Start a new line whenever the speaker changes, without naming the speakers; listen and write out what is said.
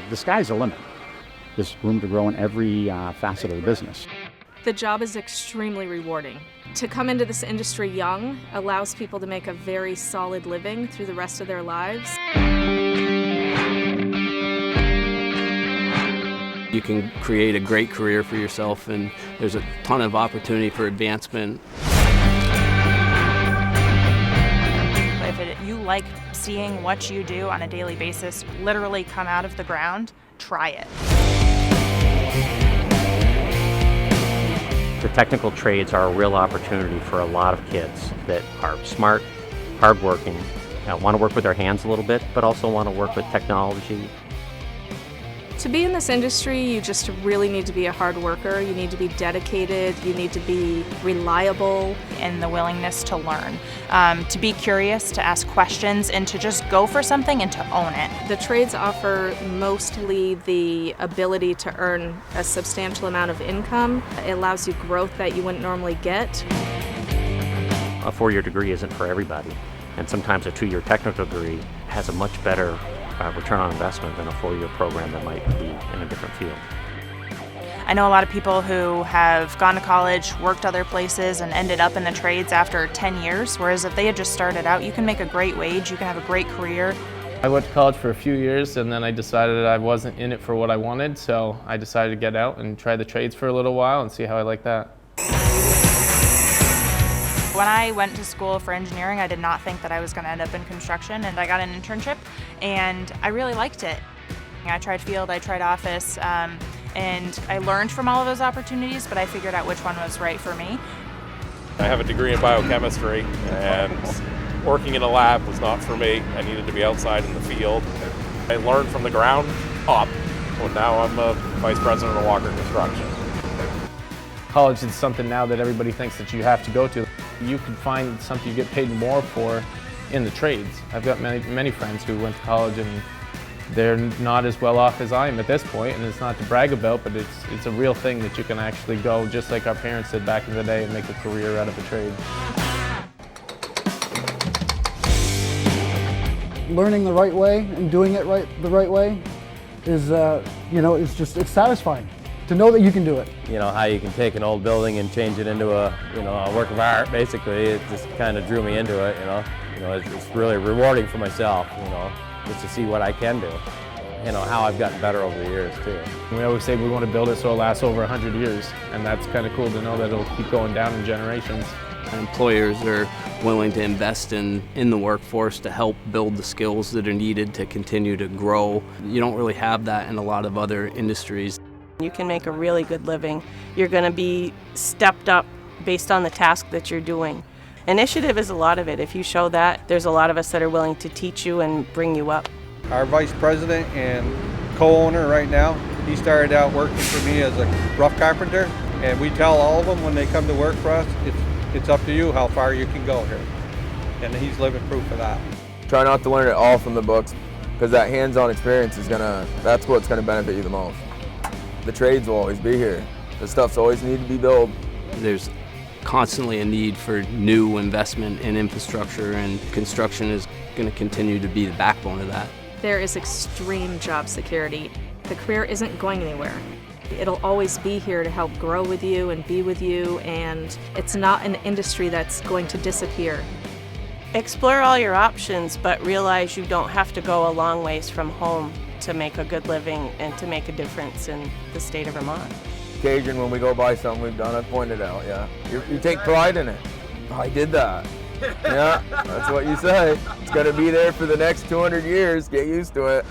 the sky's the limit. There's room to grow in every facet of the business.
The job is extremely rewarding. To come into this industry young allows people to make a very solid living through the rest of their lives.
You can create a great career for yourself, and there's a ton of opportunity for advancement.
If you like seeing what you do on a daily basis literally come out of the ground, try it.
The technical trades are a real opportunity for a lot of kids that are smart, hardworking, want to work with their hands a little bit, but also want to work with technology.
To be in this industry, you just really need to be a hard worker. You need to be dedicated. You need to be reliable.
And the willingness to learn, to be curious, to ask questions, and to just go for something and to own it.
The trades offer mostly the ability to earn a substantial amount of income. It allows you growth that you wouldn't normally get.
A four-year degree isn't for everybody, and sometimes a two-year technical degree has a much better return on investment than a four-year program that might be in a different field.
I know a lot of people who have gone to college, worked other places, and ended up in the trades after 10 years, whereas if they had just started out, you can make a great wage, you can have a great career.
I went to college for a few years, and then I decided I wasn't in it for what I wanted, so I decided to get out and try the trades for a little while and see how I like that.
When I went to school for engineering, I did not think that I was going to end up in construction, and I got an internship, and I really liked it. I tried field, I tried office, and I learned from all of those opportunities, but I figured out which one was right for me.
I have a degree in biochemistry, and working in a lab was not for me. I needed to be outside in the field. I learned from the ground up, so now I'm a vice president of Walker Construction.
College is something now that everybody thinks that you have to go to. You can find something you get paid more for in the trades. I've got many friends who went to college and they're not as well off as I am at this point, and it's not to brag about, but it's a real thing that you can actually go, just like our parents did back in the day, and make a career out of a trade.
Learning the right way and doing it the right way is, it's satisfying to know that you can do it.
You know, how you can take an old building and change it into a work of art, basically. It just kind of drew me into it, it's really rewarding for myself, just to see what I can do, how I've gotten better over the years, too.
We always say we want to build it so it lasts over 100 years, and that's kind of cool to know that it'll keep going down in generations.
Employers are willing to invest in the workforce to help build the skills that are needed to continue to grow. You don't really have that in a lot of other industries.
You can make a really good living. You're going to be stepped up based on the task that you're doing. Initiative is a lot of it. If you show that, there's a lot of us that are willing to teach you and bring you up.
Our vice president and co-owner right now, he started out working for me as a rough carpenter, and we tell all of them when they come to work for us, it's up to you how far you can go here. And he's living proof of that.
Try not to learn it all from the books, because that hands-on experience that's what's gonna benefit you the most. The trades will always be here. The stuff's always need to be built.
There's constantly a need for new investment in infrastructure, and construction is going to continue to be the backbone of that.
There is extreme job security. The career isn't going anywhere. It'll always be here to help grow with you and be with you, and it's not an industry that's going to disappear.
Explore all your options, but realize you don't have to go a long ways from home to make a good living and to make a difference in the state of Vermont.
Occasion when we go buy something we've done, I pointed out, yeah. You take pride in it. I did that. Yeah, that's what you say. It's gonna be there for the next 200 years. Get used to it.